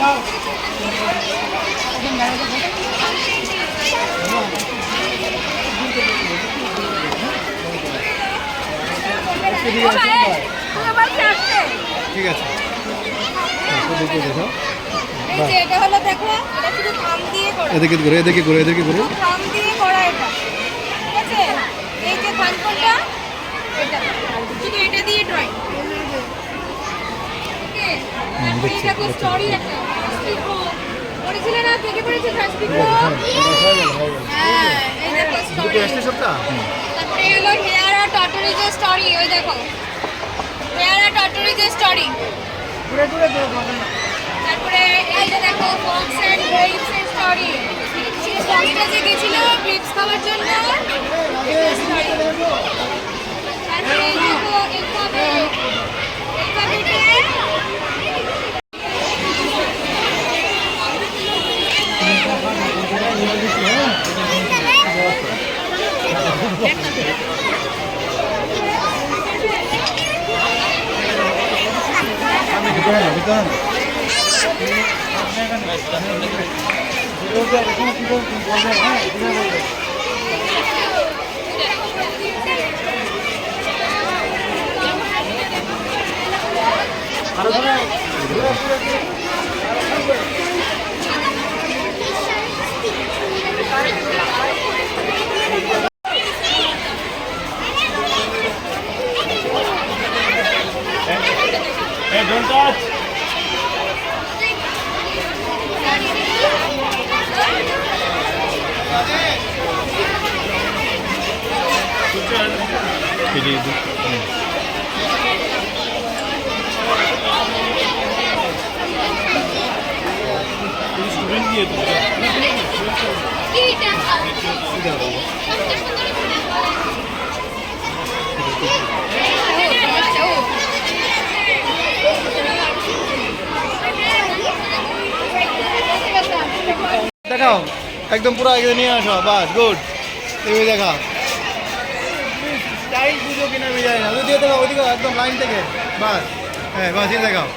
ঠিক আছে, এটা হলো দেখো, এটা শুধু থাম দিয়ে করা, এদিকে ঘুরে এদিকে ঘুরে এদিকে ঘুরে থাম দিয়ে করা এটা, ঠিক আছে? এই যে থানকোলটা, এটা শুধু এটা দিয়ে ড্রয়িং। ওকে, এই দেখো স্টোরি একটা স্পিকো পড়েছিলে না? কে কে পড়েছে স্পিকো? হ্যাঁ, এই দেখো স্টোরি। তারপরে হলো হেয়ার আর টর্টরিজের স্টোরি, ওই দেখো হেয়ার আর টর্টরিজের স্টোরি। তারপরে এই যে দেখো ফক্স এন্ড গ্রেপস এর স্টোরি, সেই ফক্সটা যে গেছিল গ্রেপস খাওয়ার জন্য। তারপরে এই দেখো এইভাবে Don't touch. Student দিয়ে তো দেখাও, একদম পুরো আগে নিয়ে আসো, বাস গুড। তুমি দেখাও, স্টাইল বুঝো কিনা আমি জানি না, ওই দিয়ে দেখাও, ওইদিকে একদম লাইন থেকে, বাস। হ্যাঁ বাস, এই দেখাও,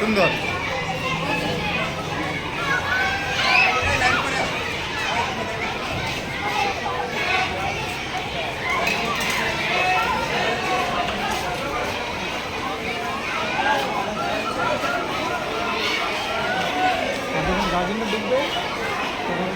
সুন্দর। গার্জেনরা ঢুকবে তখন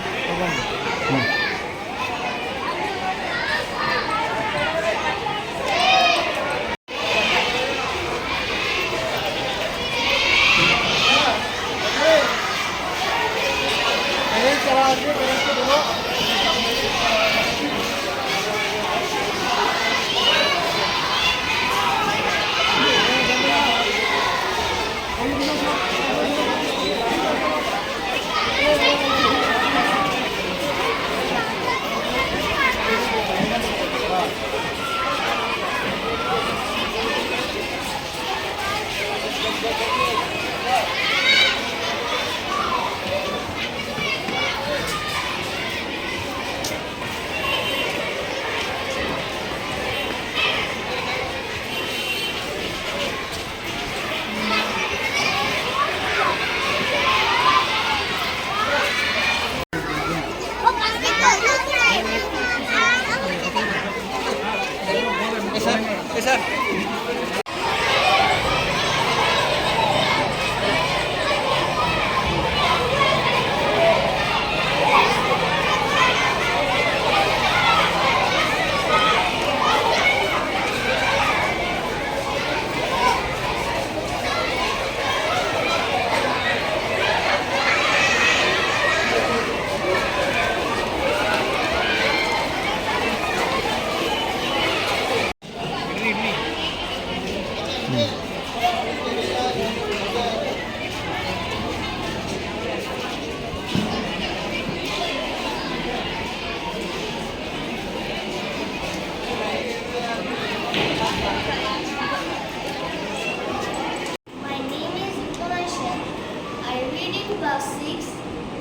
class 6.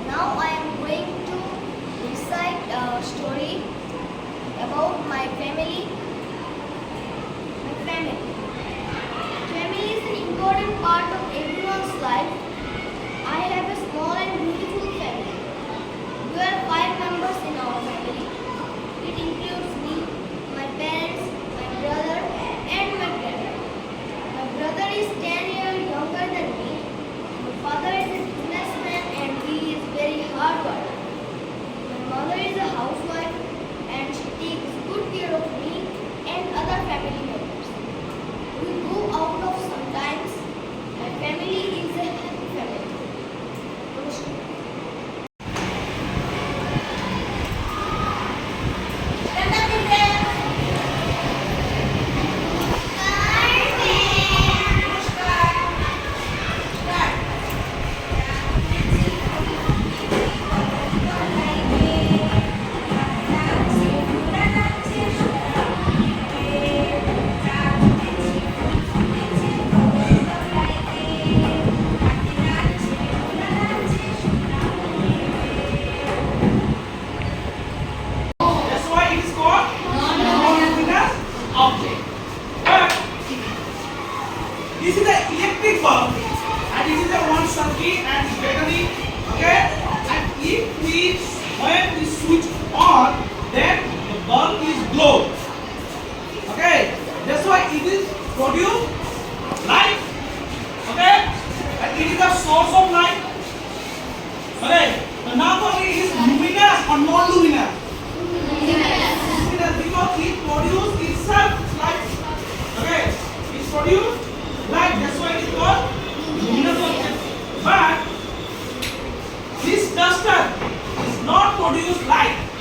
Now I am going to recite a story about my family. Family is an important part of everyone's life. I have a produce light. Okay? And it is the source of light. Okay? Now for it is luminous or non-luminous.